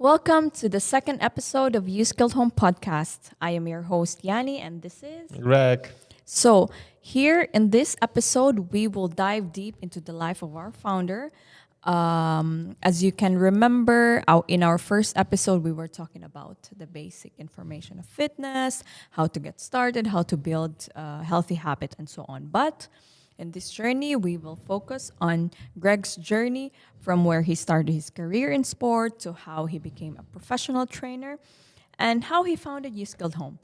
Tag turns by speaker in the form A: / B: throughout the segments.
A: Welcome to the second episode of YouSkilled Home Podcast. I am your host, Yanni, and this is
B: Greg.
A: So, here in this episode, we will dive deep into the life of our founder. As you can remember, in our first episode, we were talking about the basic information of fitness, how to get started, how to build a healthy habit, and so on. But in this journey, we will focus on Greg's journey from where he started his career in sport to how he became a professional trainer and how he founded YouSkilled Home.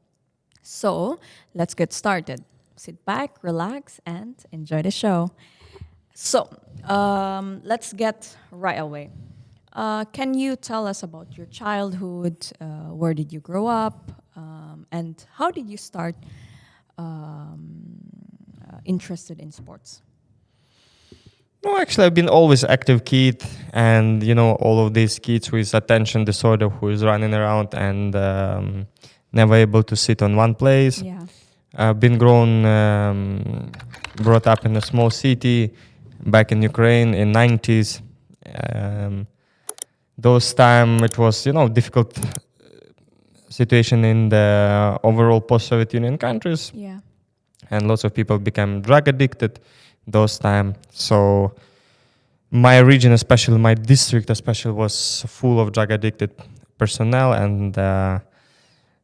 A: So, let's get started. Sit back, relax, and enjoy the show. So, let's get right away. Can you tell us about your childhood? Where did you grow up? And how did you start interested in sports?
B: No, actually, I've been always active kid, and all of these kids with attention disorder who is running around and never able to sit on one place.
A: Yeah.
B: I've been brought up in a small city back in Ukraine in 90s. Those time it was difficult situation in the overall post-Soviet Union countries.
A: Yeah.
B: And lots of people became drug addicted those time. So my region, especially my district, especially was full of drug addicted personnel, and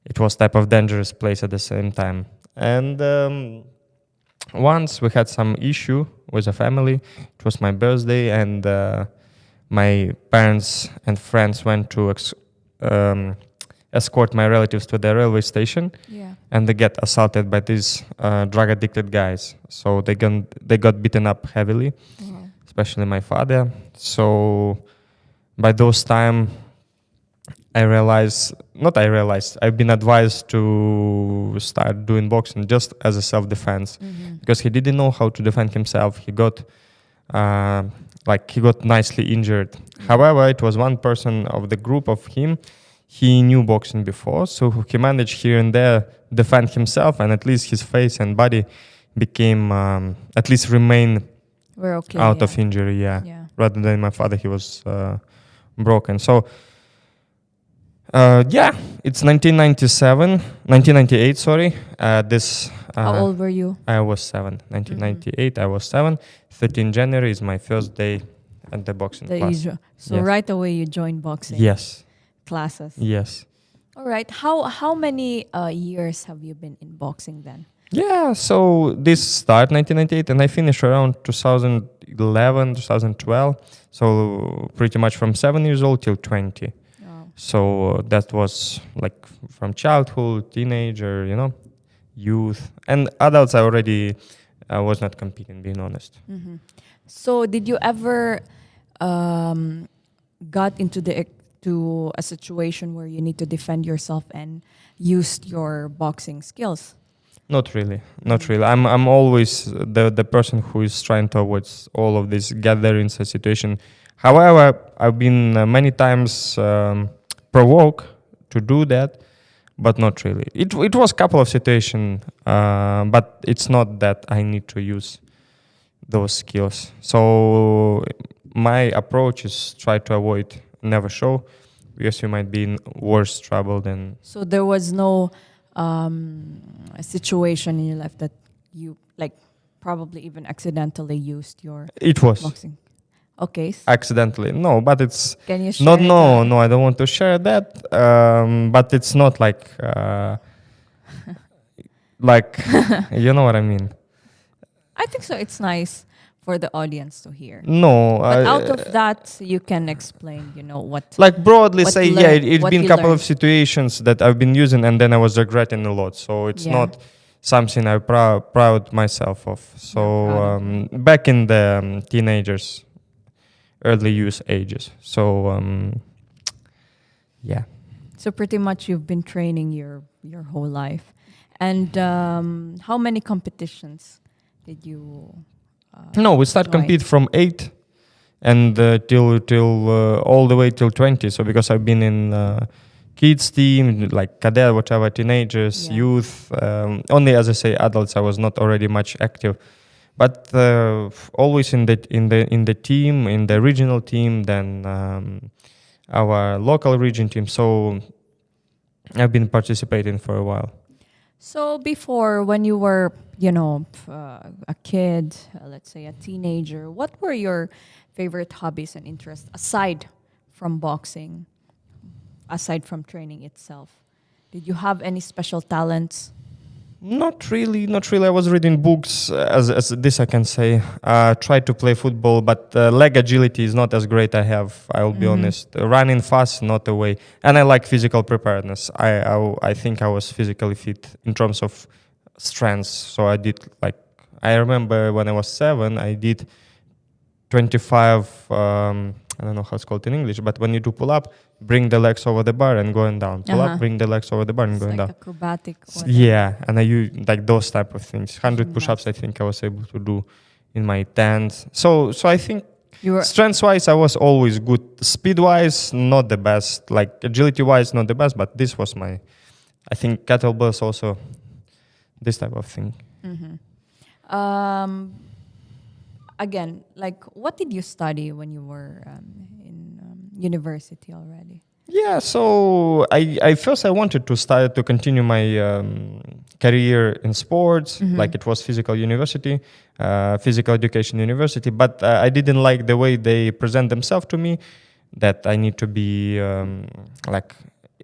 B: it was type of dangerous place at the same time. And once we had some issue with a family. It was my birthday, and my parents and friends went to escort my relatives to the railway station.
A: Yeah.
B: And they get assaulted by these drug-addicted guys. So they got beaten up heavily, especially my father. So by those time, I've been advised to start doing boxing just as a self-defense, because he didn't know how to defend himself. He got nicely injured. However, it was one person of the group of him. He knew boxing before, so he managed here and there defend himself, and at least his face and body became at least remain out of injury. Yeah. Rather than my father, he was broken. So it's 1998. Sorry.
A: How old were you?
B: I was 7. 1998. I was 7. 13 January is my first day at the boxing class.
A: So right away you joined boxing.
B: Yes.
A: Classes.
B: Yes.
A: All right. How many years have you been in boxing then?
B: Yeah, so this start 1998 and I finished around 2011, 2012. So pretty much from 7 years old till 20.
A: Oh.
B: So that was like from childhood, teenager, youth. And adults I was not competing, being honest.
A: Mm-hmm. So did you ever got into a situation where you need to defend yourself and used your boxing skills?
B: Not really. I'm always the person who is trying to avoid all of these gatherings and situation. However, I've been many times provoked to do that, but not really. It was a couple of situations, but it's not that I need to use those skills. So my approach is try to avoid, never show, because you might be in worse trouble than...
A: So there was no a situation in your life that you probably even accidentally used your boxing? Okay.
B: Accidentally, no, but it's...
A: Can you share
B: No, I don't want to share that, but it's not like you know what I mean.
A: I think so. It's nice for the audience to hear.
B: No.
A: But out of that, you can explain, what...
B: Like broadly
A: what
B: say, it's been a couple of situations that I've been using and then I was regretting a lot. So it's not something I'm proud myself of. So back in the teenagers, early youth ages. So, yeah.
A: So pretty much you've been training your whole life. And how many competitions did you...
B: No, we start compete from 8 and till all the way till 20. So because I've been in kids team, like cadet, whatever, teenagers, youth. Only, as I say, adults. I was not already much active, but always in the team, in the regional team. Then our local region team. So I've been participating for a while.
A: So before, when you were, a kid, let's say a teenager, what were your favorite hobbies and interests aside from boxing, aside from training itself? Did you have any special talents?
B: Not really, not really. I was reading books, as this I can say. Tried to play football, but leg agility is not as great. I'll be honest. Running fast, not the way. And I like physical preparedness. I think I was physically fit in terms of strengths. So I remember when I was 7, I did 25, I don't know how it's called in English, but when you do pull up, bring the legs over the bar and going down. Pull up, bring the legs over the bar and
A: It's
B: going
A: like
B: down.
A: acrobatic.
B: Yeah, and I use like those type of things. 100
A: Pushing
B: push-ups, I think I was able to do in my 10s. So I think
A: You were
B: strength-wise, I was always good. Speed-wise, not the best. Like agility-wise, not the best. But this was I think kettlebells also, this type of thing.
A: again, like, what did you study when you were in university already?
B: Yeah, so I first I wanted to start to continue my career in sports, like it was physical university, physical education university, but I didn't like the way they present themselves to me, that I need to be like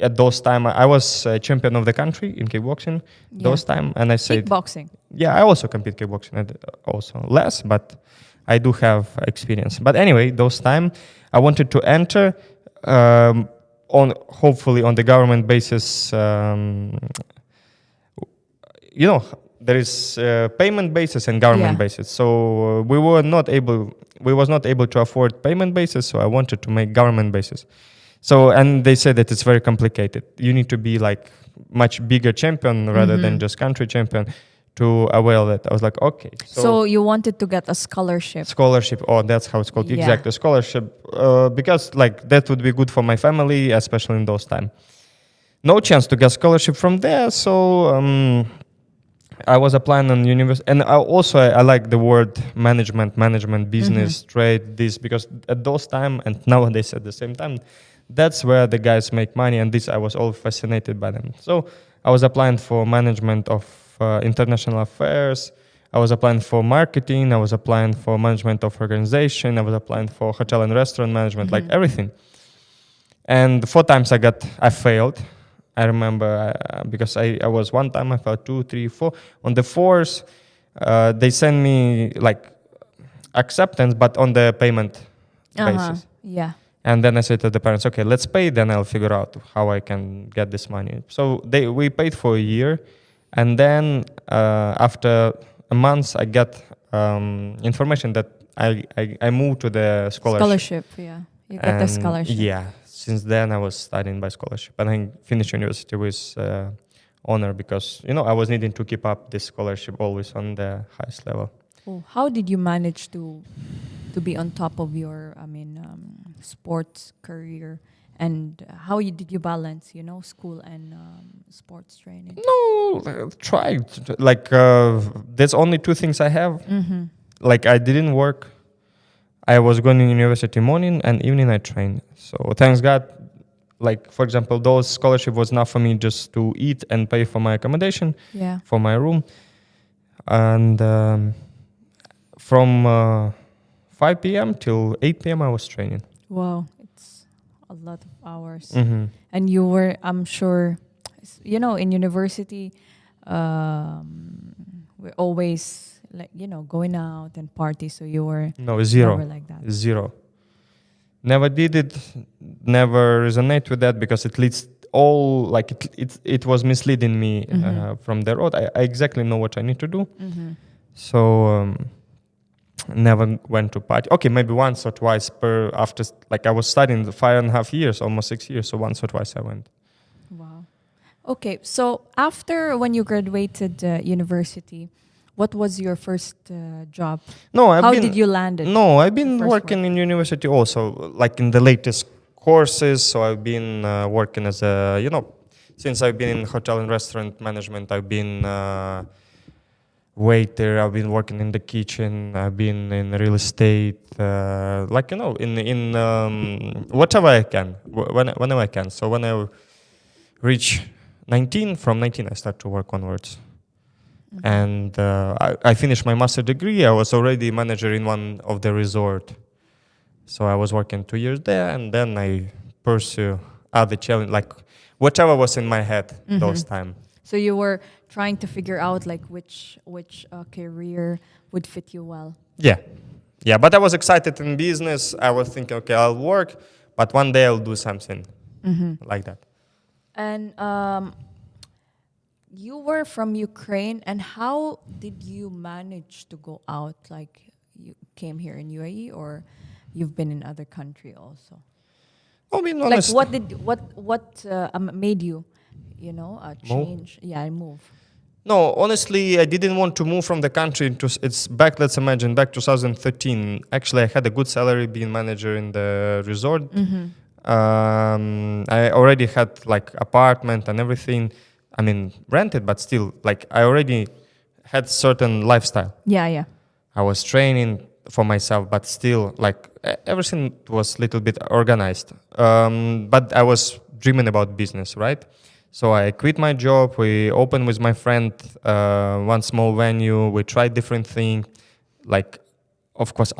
B: at those time I was a champion of the country in kickboxing those time, and I said
A: Kickboxing.
B: yeah, I also compete kickboxing, and also less, but I do have experience. But anyway, those time I wanted to enter on hopefully on the government basis. There is payment basis and government basis. So we was not able to afford payment basis. So I wanted to make government basis. So, and they said that it's very complicated. You need to be like much bigger champion rather than just country champion to avail that. I was like, okay.
A: So you wanted to get a scholarship.
B: Scholarship. Oh, that's how it's called.
A: Yeah.
B: Exactly, scholarship. Because like that would be good for my family, especially in those time. No chance to get scholarship from there. So I was applying on university, and I like the word management, business, trade, this, because at those time and nowadays at the same time, that's where the guys make money, and this I was all fascinated by them. So I was applying for management of international affairs. I was applying for marketing. I was applying for management of organization. I was applying for hotel and restaurant management, like everything. And 4 times I failed. I remember because I was one time I failed 2, 3, 4. On the 4th, they sent me like acceptance, but on the payment basis.
A: Yeah.
B: And then I said to the parents, okay, let's pay, then I'll figure out how I can get this money. So we paid for a year. And then after a month, I got information that I moved to the scholarship.
A: Yeah. You got the scholarship.
B: Yeah. Since then, I was studying by scholarship. And I finished university with honor because, I was needing to keep up this scholarship always on the highest level.
A: Oh, how did you manage to be on top of your, sports career? And how did you balance, school and sports training?
B: No, tried. Like, there's only 2 things I have. Like, I didn't work. I was going to university morning and evening I trained. So thanks God, like, for example, those scholarship was enough for me just to eat and pay for my accommodation, for my room. And from 5 p.m. till 8 p.m. I was training.
A: Wow. A lot of hours. And you were, I'm sure, in university, we're always like, going out and party. So you were
B: zero.
A: never like that.
B: Zero. Never did it. Never resonate with that because it leads all like it was misleading me from the road. I exactly know what I need to do. So. Never went to party. Okay, maybe once or twice after, like I was studying 5.5 years, almost 6 years. So once or twice I went.
A: Wow. Okay, so after when you graduated university, what was your first job? How did you land it?
B: No, I've been working in university also, like in the latest courses. So I've been working as since I've been in hotel and restaurant management, I've been waiter. I've been working in the kitchen. I've been in real estate. Like in whatever I can, whenever I can. So when I reach 19, from 19 I start to work onwards. And I finished my master degree. I was already manager in one of the resort. So I was working 2 years there, and then I pursue other challenge, like whatever was in my head those time.
A: So you were trying to figure out like which career would fit you well.
B: Yeah. But I was excited in business. I was thinking, okay, I'll work, but one day I'll do something like that.
A: And you were from Ukraine, and how did you manage to go out? Like you came here in UAE, or you've been in other country also?
B: I mean,
A: Like
B: honest,
A: what made you, change? Yeah, move.
B: No, honestly, I didn't want to move from the country. It's back, let's imagine, back 2013. Actually, I had a good salary being manager in the resort. I already had like apartment and everything. I mean, rented, but still, like I already had certain lifestyle.
A: Yeah.
B: I was training for myself, but still, like everything was a little bit organized. But I was dreaming about business, right? So I quit my job. We opened with my friend one small venue. We tried different things. Like, of course,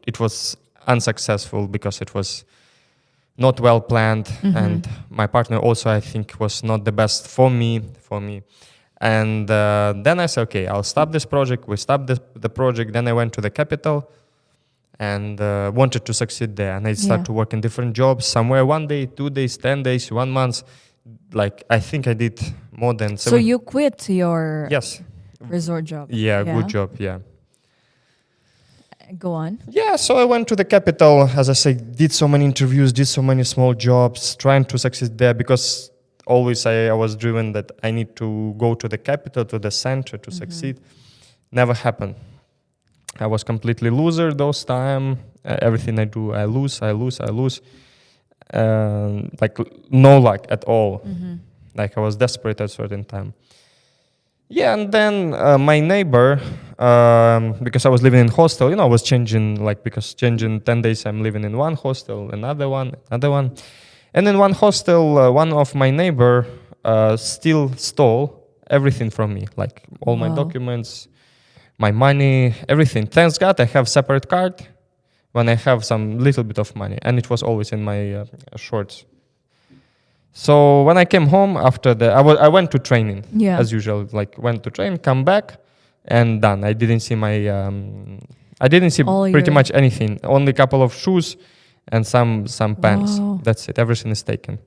B: it was unsuccessful because it was not well planned, and my partner also, I think, was not the best for me. And then I said, okay, I'll stop this project. We stopped the project. Then I went to the capital and wanted to succeed there. And I started to work in different jobs, somewhere 1 day, 2 days, 10 days, 1 month. Like, I think I did more than 7.
A: So you quit your
B: Yes.
A: resort job?
B: Yeah, good job, yeah.
A: Go on.
B: Yeah, so I went to the capital, as I said, did so many interviews, did so many small jobs, trying to succeed there because always I was driven that I need to go to the capital, to the center to succeed. Never happened. I was completely loser those time. Everything I do, I lose. Like no luck at all. Like I was desperate at a certain time. Yeah, and then my neighbor, because I was living in hostel, I was changing 10 days I'm living in one hostel, another one. And in one hostel, one of my neighbor still stole everything from me, like all my documents, my money, everything. Thanks God I have separate card when I have some little bit of money, and it was always in my shorts. So when I came home after I went to training as usual. Like went to train, come back, and done. I didn't see pretty much anything. Only a couple of shoes and some pants. That's it. Everything is taken.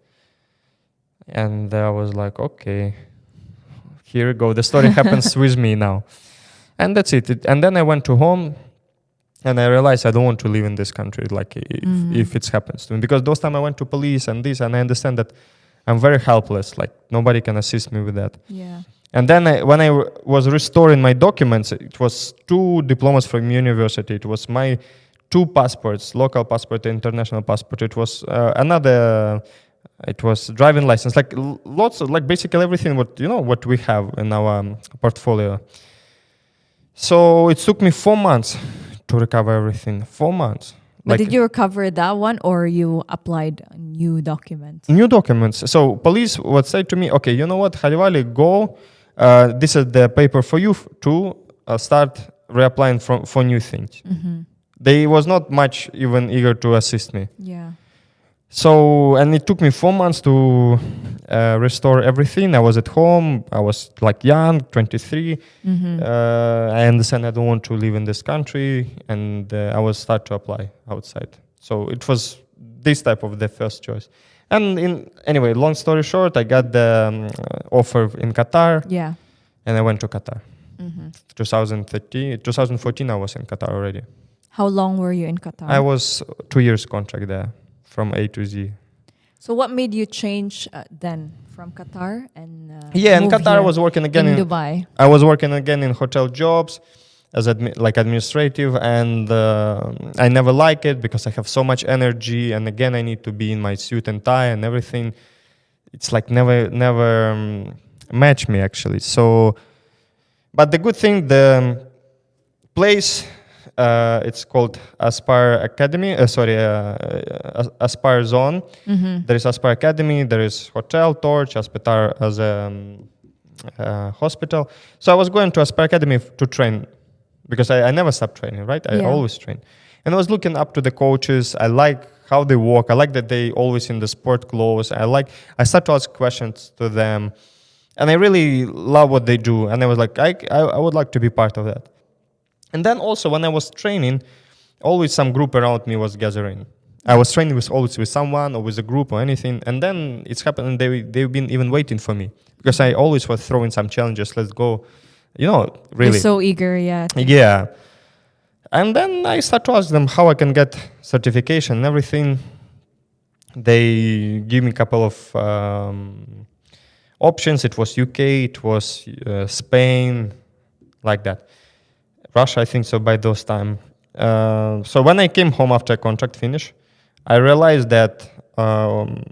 B: And I was like, okay, here we go. The story happens with me now, and that's it. And then I went to home. And I realized I don't want to live in this country, like if it happens to me. Because those time I went to police and this, and I understand that I'm very helpless. Like nobody can assist me with that.
A: Yeah.
B: And then when I was restoring my documents, it was 2 diplomas from university. It was my 2 passports, local passport, international passport. It was it was driving license, like lots of, like basically everything what we have in our portfolio. So it took me 4 months to recover everything. 4 months.
A: But did you recover that one, or you applied new documents?
B: New documents. So police would say to me, okay, you know what, Halivali, go. This is the paper for you to start reapplying for new things. They was not much even eager to assist me.
A: Yeah.
B: So, and it took me 4 months to restore everything. I was at home. I was like young, 23. I understand I don't want to live in this country, and I was start to apply outside. So it was this type of the first choice. And anyway, long story short, I got the offer in Qatar.
A: Yeah.
B: And I went to Qatar. 2014, I was in Qatar already.
A: How long were you in Qatar?
B: I was 2 years contract there. From A to Z.
A: So what made you change then from Qatar and
B: in Qatar I was working again
A: in Dubai?
B: I was working again in hotel jobs as administrative, and I never like it because I have so much energy, and again I need to be in my suit and tie and everything. It's like never match me actually. So But the good thing, the place, it's called Aspire Academy. Aspire Zone. There is Aspire Academy. There is Hotel Torch, Aspire as a hospital. So I was going to Aspire Academy to train because I never stopped training, right? I always train. And I was looking up to the coaches. I like how they walk. I like that they always in the sport clothes. I start to ask questions to them. And I really love what they do. And I was like, I would like to be part of that. And then also when I was training, always some group around me was gathering. I was training always with someone or with a group or anything. And then it's happened and they've been even waiting for me. Because I always was throwing some challenges. Let's go. Really.
A: You're so eager, yeah.
B: Yeah. And then I start to ask them how I can get certification and everything. They give me a couple of options. It was UK, it was Spain, like that. Russia, I think so, by those time. So when I came home after contract finish, I realized that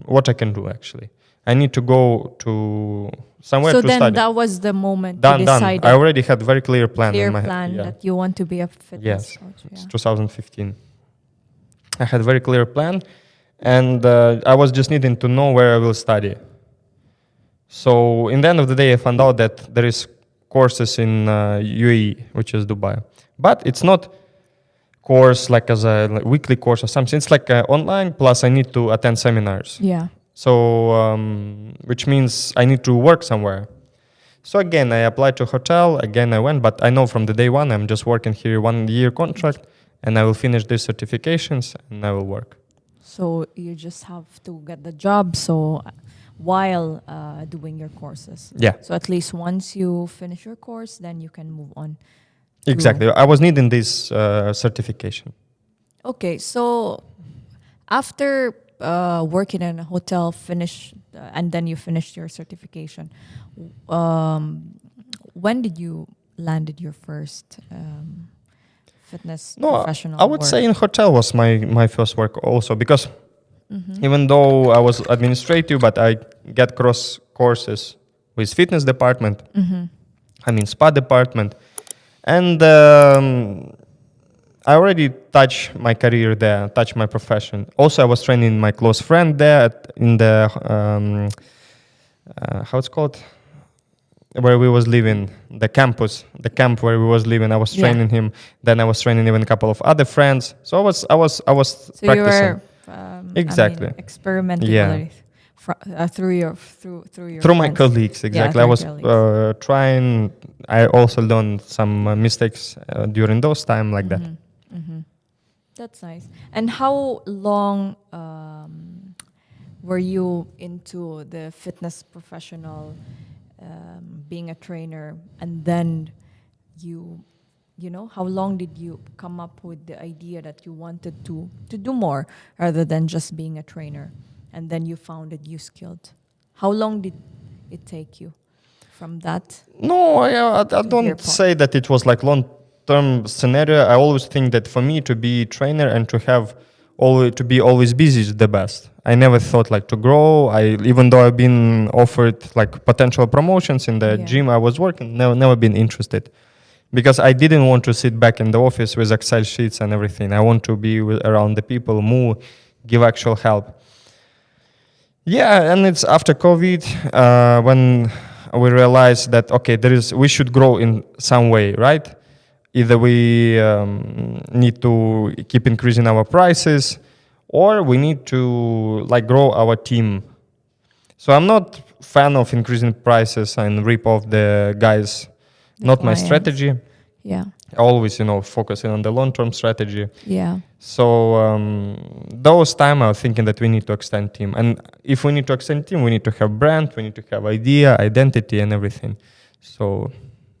B: what I can do actually. I need to go to somewhere to study.
A: So then that was the moment you decided.
B: I already had very clear plan in my
A: head. That you want to be a fitness coach.
B: Yes, it's 2015. I had very clear plan, and I was just needing to know where I will study. So in the end of the day, I found out that there is courses in UAE, which is Dubai. But it's not course like as a weekly course or something. It's like online, plus I need to attend seminars.
A: Yeah.
B: So, which means I need to work somewhere. So again, I applied to a hotel. Again, I went, but I know from the day one, I'm just working here 1 year contract, and I will finish these certifications, and I will work.
A: So you just have to get the job. So while doing your courses.
B: Yeah.
A: So at least once you finish your course, then you can move on.
B: Exactly. I was needing this certification.
A: Okay. So after working in a hotel, and then you finished your certification, when did you landed your first fitness professional
B: I would say in hotel was my first work also, because even though I was administrative, but I get cross courses with fitness department, spa department, and I already touched my career there, touched my profession. Also, I was training my close friend there in the, how it's called? Where we was living, the camp where we was living. I was training him. Then I was training even a couple of other friends. So I was
A: so
B: practicing.
A: You were,
B: exactly.
A: Experimenting through
B: my colleagues. Exactly. I was trying. I also learned some mistakes during those time like that.
A: That's nice. And how long were you into the fitness professional, being a trainer, and then how long did you come up with the idea that you wanted to do more rather than just being a trainer, and then you founded YouSkilled? How long did it take you from that?
B: No, I don't say that it was like long-term scenario. I always think that for me to be trainer and to be always busy is the best. I never thought like to grow. Even though I've been offered like potential promotions in the gym I was working, never been interested, because I didn't want to sit back in the office with Excel sheets and everything. I want to be around the people, move, give actual help. Yeah, and it's after COVID when we realized that we should grow in some way, right? Either we need to keep increasing our prices, or we need to grow our team. So I'm not fan of increasing prices and rip off the guys. Not my strategy.
A: Yeah.
B: Always, focusing on the long-term strategy.
A: Yeah.
B: So those time I was thinking that we need to extend team. And if we need to extend team, we need to have brand, we need to have idea, identity, and everything. So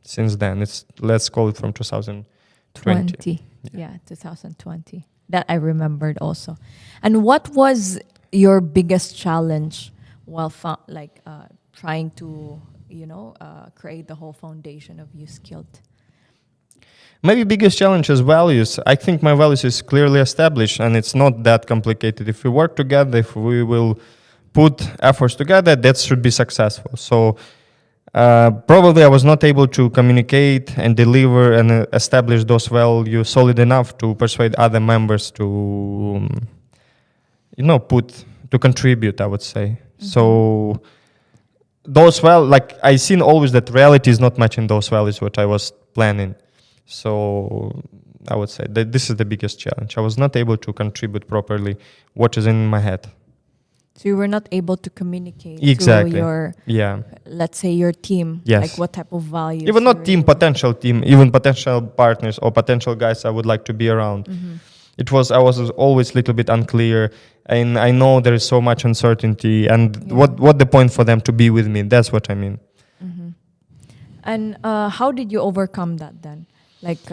B: since then, let's call it from 2020.
A: Yeah, 2020. That I remembered also. And what was your biggest challenge while trying to create the whole foundation of YouSkilled?
B: Maybe biggest challenge is values. I think my values is clearly established, and it's not that complicated. If we work together, if we will put efforts together, that should be successful. So Probably I was not able to communicate and deliver and establish those values solid enough to persuade other members to, to contribute, I would say. So those like I seen always that reality is not matching those values what I was planning. So I would say that this is the biggest challenge. I was not able to contribute properly what is in my head.
A: So you were not able to communicate
B: Exactly.
A: to your,
B: Yeah.
A: let's say, your team,
B: Yes.
A: like what type of values.
B: Even
A: you're
B: not team,
A: able-
B: potential team, even potential partners or potential guys I would like to be around. I was always a little bit unclear, and I know there is so much uncertainty. And
A: Yeah.
B: what the point for them to be with me? That's what I mean.
A: And how did you overcome that then? Like,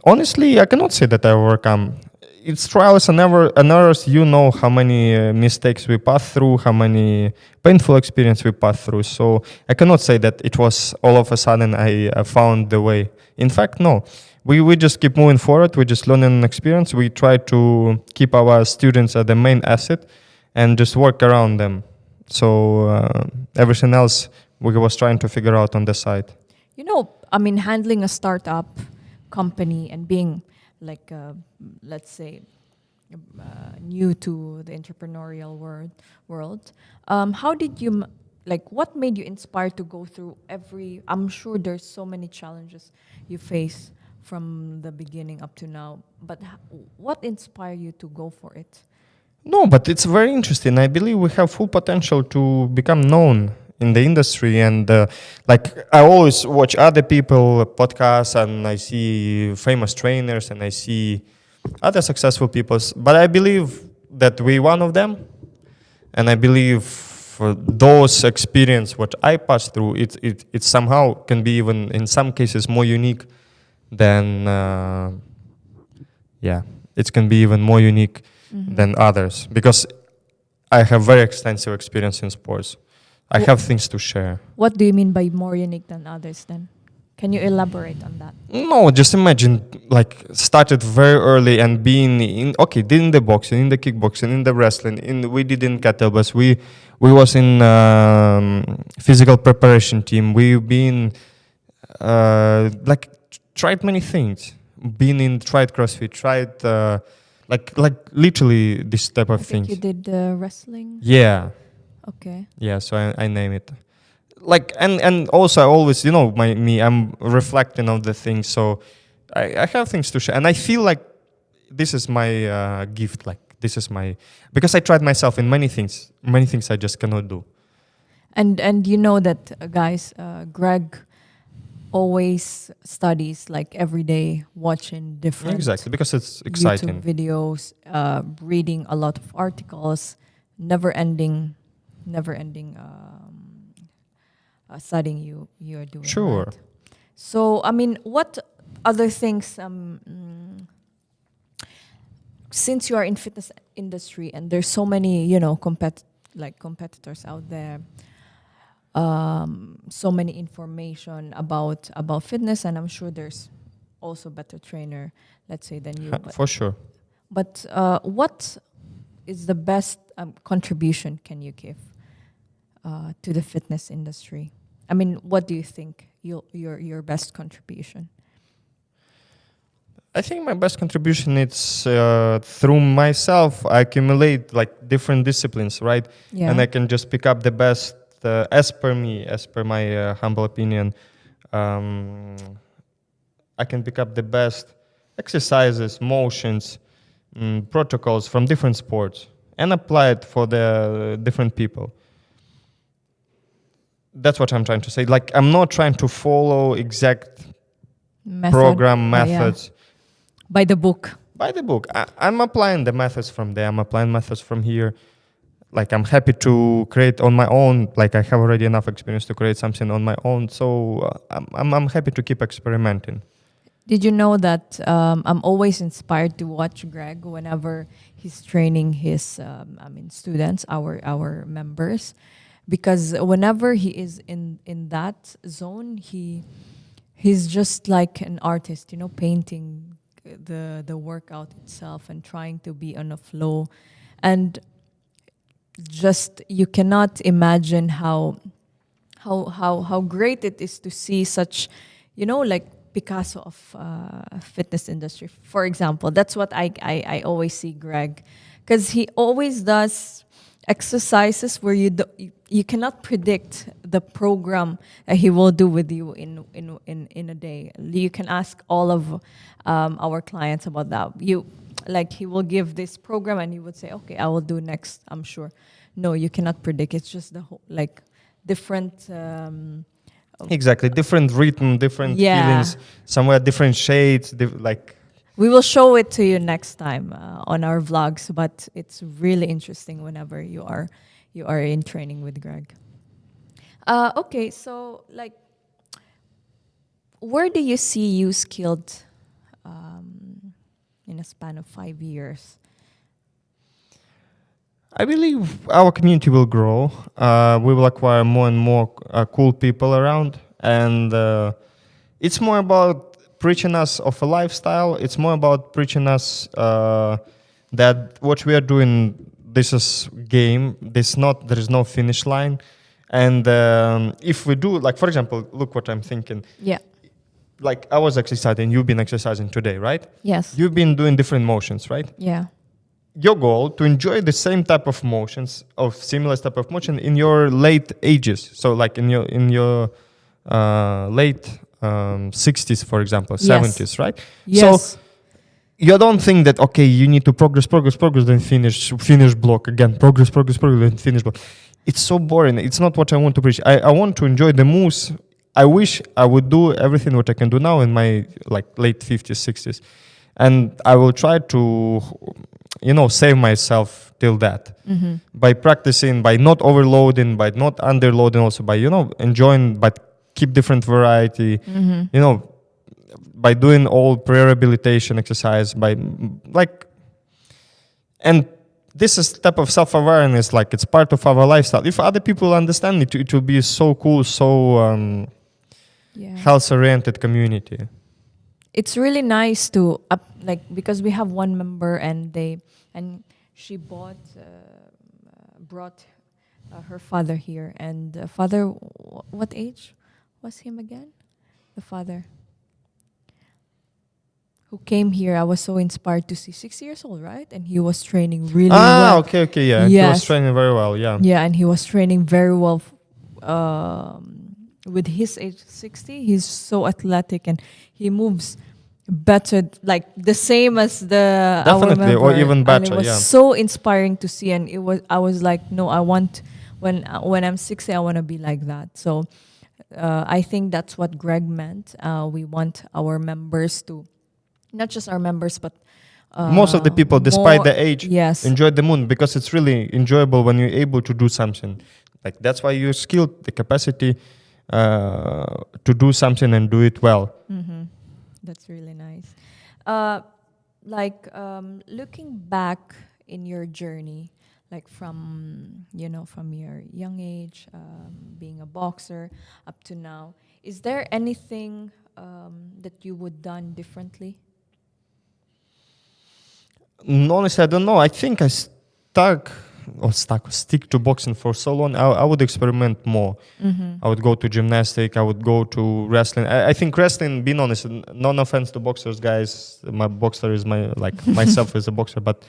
B: Honestly, I cannot say that I overcome. It's trials and errors. You know how many mistakes we pass through, how many painful experience we pass through. So I cannot say that it was all of a sudden I found the way. In fact, no. We just keep moving forward. We just learn an experience. We try to keep our students as the main asset and just work around them. So everything else we was trying to figure out on the side.
A: handling a startup company and being like, let's say, new to the entrepreneurial world. How did you, what made you inspired to go through I'm sure there's so many challenges you face from the beginning up to now, but what inspired you to go for it?
B: No, but it's very interesting. I believe we have full potential to become known in the industry, and I always watch other people podcasts, and I see famous trainers, and I see other successful people. But I believe that we one of them, and I believe for those experience what I passed through, it somehow can be even in some cases more unique than it can be even more unique than others, because I have very extensive experience in sports. I have things to share.
A: What do you mean by more unique than others then? Can you elaborate on that?
B: No, just imagine, started very early and being did in the boxing, in the kickboxing, in the wrestling, we did in kettlebells, we was in physical preparation team, we've been tried many things, tried CrossFit, tried literally this type of
A: I think
B: things.
A: you did wrestling.
B: Yeah.
A: Okay.
B: Yeah, so I name it. And also I always, I'm reflecting on the things, so I have things to share. And I feel like this is my gift, because I tried myself in many things I just cannot do.
A: And you know that, guys, Greg always studies every day, watching different
B: Exactly, because it's exciting.
A: YouTube videos, reading a lot of articles, never ending studying you are doing.
B: Sure.
A: Right? So what other things? Since you are in fitness industry and there's so many competitors out there, so many information about fitness, and I'm sure there's also better trainer, let's say, than you.
B: For sure.
A: But what is the best contribution can you give to the fitness industry? What do you think your best contribution?
B: I think my best contribution is through myself. I accumulate different disciplines, right?
A: Yeah.
B: And I can just pick up the best as per my humble opinion. I can pick up the best exercises, motions, protocols from different sports and apply it for the different people. That's what I'm trying to say. I'm not trying to follow exact program methods.
A: By the book.
B: By the book. I'm applying the methods from there. I'm applying methods from here. I'm happy to create on my own. I have already enough experience to create something on my own. So I'm happy to keep experimenting.
A: Did you know that I'm always inspired to watch Greg whenever he's training his students, our members, because whenever he is in that zone, he's just like an artist, painting the workout itself and trying to be on a flow, and just you cannot imagine how how great it is to see such, like Picasso of fitness industry, for example. That's what I always see Greg, because he always does exercises where you cannot predict the program that he will do with you in a day. You can ask all of our clients about that. He will give this program and he would say, okay, I will do next, I'm sure. No, you cannot predict. It's just the whole, different.
B: Exactly, different rhythm, different feelings, somewhere different shades,
A: We will show it to you next time on our vlogs, but it's really interesting whenever you are in training with Greg. Okay, so where do you see you skilled in a span of 5 years?
B: I believe our community will grow. We will acquire more and more cool people around, and it's more about preaching us of a lifestyle. It's more about preaching us that what we are doing, this is game. There is no finish line, and if we do, for example, look what I'm thinking.
A: Yeah.
B: I was exercising, you've been exercising today, right?
A: Yes.
B: You've been doing different motions, right?
A: Yeah.
B: Your goal to enjoy the same type of motions, of similar type of motion in your late ages. So in your late 60s, for example, 70s, right?
A: Yes.
B: So you don't think that, okay, you need to progress, then finish block again, progress, then finish block. It's so boring. It's not what I want to preach. I want to enjoy the moves. I wish I would do everything what I can do now in my late 50s, 60s. And I will try to, save myself till that.
A: Mm-hmm.
B: By practicing, by not overloading, by not underloading, also by, enjoying, but keep different variety,
A: Mm-hmm.
B: By doing all pre-rehabilitation exercise, and this is type of self-awareness, it's part of our lifestyle. If other people understand it, it will be so cool, so health-oriented community.
A: It's really nice to because we have one member and she brought her father here, and father, what age was him again? The father who came here, I was so inspired to see. 6 years old, right? And he was training really well.
B: Okay, yeah. Yes. He was training very well, yeah.
A: Yeah, and he was training very well. With his age 60, he's so athletic and he moves better, the same as the
B: definitely, or even better.
A: And it was so inspiring to see, and I was like, no, I want when I'm 60, I want to be like that. So I think that's what Greg meant. We want our members to, not just our members, but
B: most of the people, despite the age, enjoy the moon, because it's really enjoyable when you're able to do something. That's why you're skilled, the capacity to do something and do it well.
A: Mm-hmm. That's really nice. Looking back in your journey, from your young age, being a boxer up to now, is there anything that you would done differently?
B: Honestly, I don't know. I think I stick to boxing for so long. I would experiment more.
A: Mm-hmm.
B: I would go to gymnastic. I would go to wrestling. I think wrestling, being honest, no offense to boxers, guys. My boxer is myself as a boxer, but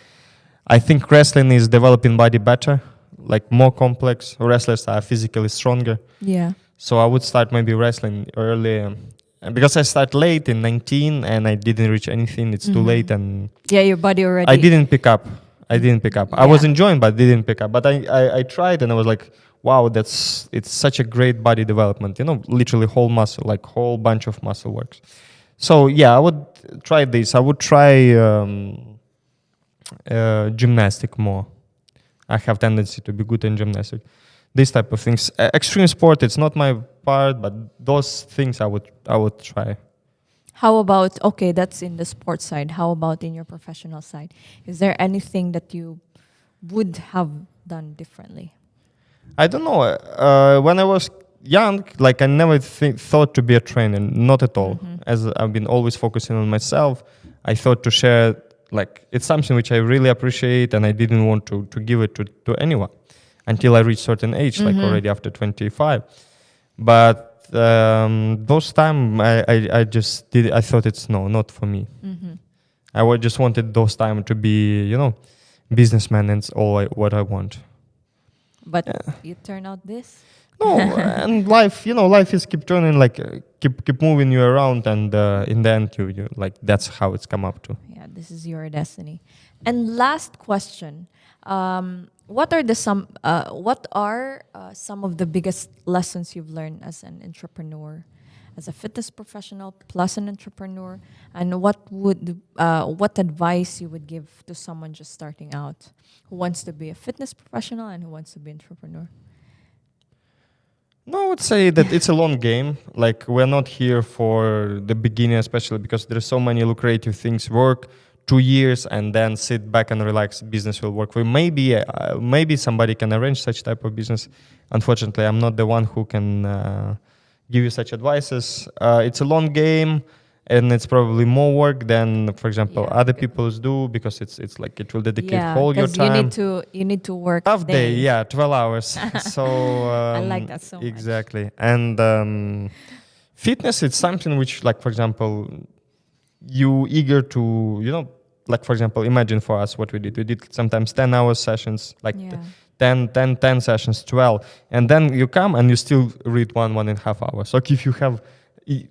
B: I think wrestling is developing body better, more complex. Wrestlers are physically stronger.
A: Yeah.
B: So I would start maybe wrestling early. Because I start late in 19 and I didn't reach anything. It's too late, and
A: your body already.
B: I didn't pick up. I was enjoying, but didn't pick up. But I tried, and I was like, wow, it's such a great body development. Literally whole muscle, whole bunch of muscle works. So yeah, I would try this. I would try gymnastic more. I have tendency to be good in gymnastic. These type of things. Extreme sport, it's not my part, but those things I would try.
A: How about, that's in the sports side. How about in your professional side? Is there anything that you would have done differently?
B: I don't know. When I was young, I never thought to be a trainer, not at all.
A: Mm-hmm.
B: As I've been always focusing on myself, I thought to share, it's something which I really appreciate, and I didn't want to give it to anyone until I reached certain age, already after 25. But those time I just did. I thought it's not for me. Just wanted those time to be, businessman, and it's all what I want.
A: But you turn out this.
B: No, and life is keep turning, like keep moving you around, and in the end, you like that's how it's come up to.
A: Yeah, this is your destiny. And last question: what are some of the biggest lessons you've learned as an entrepreneur, as a fitness professional plus an entrepreneur? And what advice you would give to someone just starting out, who wants to be a fitness professional and who wants to be an entrepreneur?
B: No, I would say that it's a long game. Like, we're not here for the beginning, especially because there's so many lucrative things. Work 2 years and then sit back and relax. Business will work. Maybe somebody can arrange such type of business. Unfortunately, I'm not the one who can give you such advices. It's a long game, and it's probably more work than, for example, other people do, because it's like it will dedicate whole your time.
A: You need to work
B: Half day, 12 hours. So
A: I like that so much.
B: Exactly. And fitness, it's something which, like, for example, you eager to, like, for example, imagine for us what we did. We did sometimes 10-hour sessions, like 10 sessions, 12. And then you come and you still read 1.5 hours. So if you have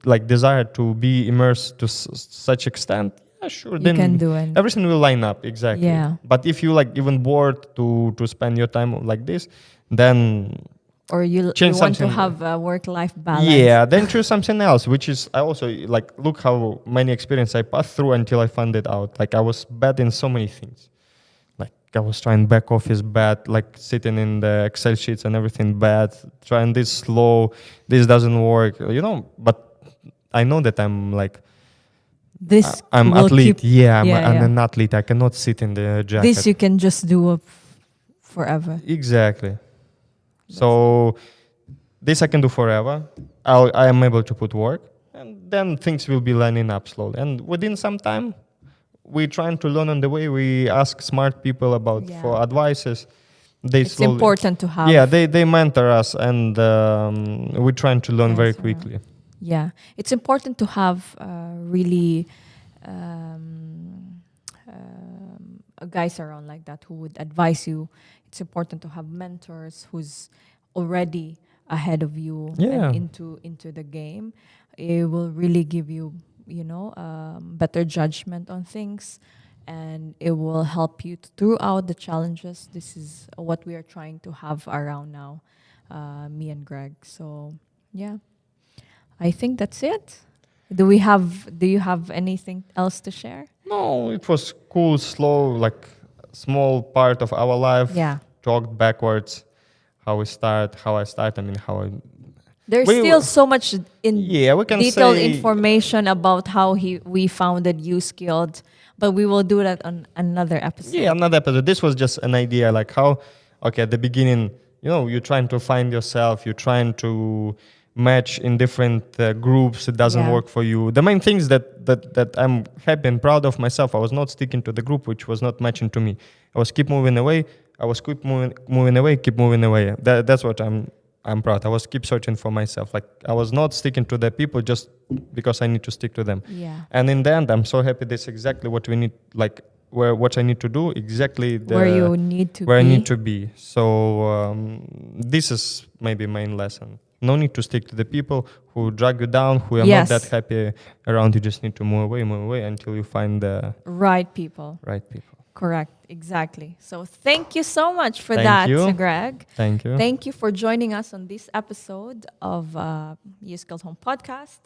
B: like desire to be immersed to such extent, sure,
A: you
B: then
A: can do it.
B: Everything will line up. Exactly.
A: Yeah.
B: But if you like even bored to spend your time like this, then
A: or you want
B: something.
A: To have a work-life balance.
B: Yeah, then choose something else, which is, I also like, look how many experiences I passed through until I found it out. Like, I was bad in so many things. Like, I was trying back office bad, like sitting in the Excel sheets and everything bad, trying this slow, this doesn't work, but I know that I'm like, I'm athlete. I'm an athlete. I cannot sit in the jacket.
A: This you can just do forever.
B: Exactly. So this I can do forever. I am able to put work, and then things will be lining up slowly. And within some time, we're trying to learn on the way. We ask smart people for advices.
A: It's important to have.
B: Yeah, they mentor us, and we're trying to learn very quickly.
A: Yeah, it's important to have really guys around like that who would advise you. It's important to have mentors who's already ahead of you and into the game. It will really give you, better judgment on things, and it will help you throughout the challenges. This is what we are trying to have around now, me and Greg. So, yeah. I think that's it. Do you have anything else to share?
B: No, it was cool, slow, like small part of our life.
A: Yeah.
B: Talked backwards, how I start. I mean,
A: There's still so much
B: we can
A: detailed
B: say
A: information about how we founded YouSkilled, but we will do that on another episode.
B: Yeah, another episode. This was just an idea, like how, at the beginning, you're trying to find yourself, you're trying to match in different groups. It doesn't work for you. The main things that I'm happy and proud of myself, I was not sticking to the group which was not matching to me. I was keep moving away. Keep moving away. That's what I'm proud. I was keep searching for myself. Like, I was not sticking to the people just because I need to stick to them.
A: Yeah.
B: And in the end, I'm so happy. That's exactly what we need. Like, what I need to do, exactly
A: where you need to
B: I need to be. So this is maybe main lesson. No need to stick to the people who drag you down, who are not that happy around. You just need to move away until you find the
A: right people. Correct. Exactly. So thank you so much for that, Greg.
B: Thank you.
A: Thank you for joining us on this episode of YouSkilled Home Podcast,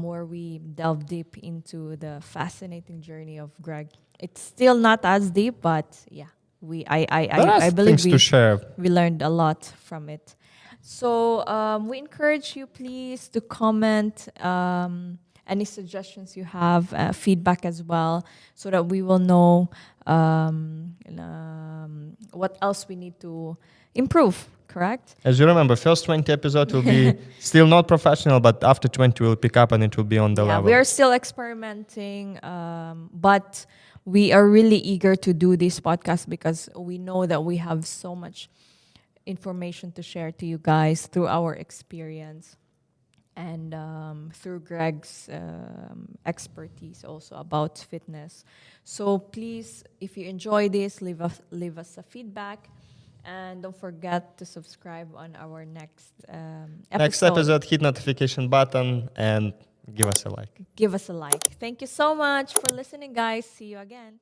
A: where we delve deep into the fascinating journey of Greg. It's still not as deep, but I believe we learned a lot from it. So we encourage you, please, to comment any suggestions you have, feedback as well, so that we will know what else we need to improve, correct?
B: As you remember, first 20 episodes will be still not professional, but after 20 we'll pick up and it will be on the level.
A: We are still experimenting, but we are really eager to do this podcast because we know that we have so much information to share to you guys through our experience and through Greg's expertise also about fitness. So please, if you enjoy this, leave us a feedback. And don't forget to subscribe on our next episode.
B: Next episode, hit notification button and give us a like.
A: Give us a like. Thank you so much for listening, guys. See you again.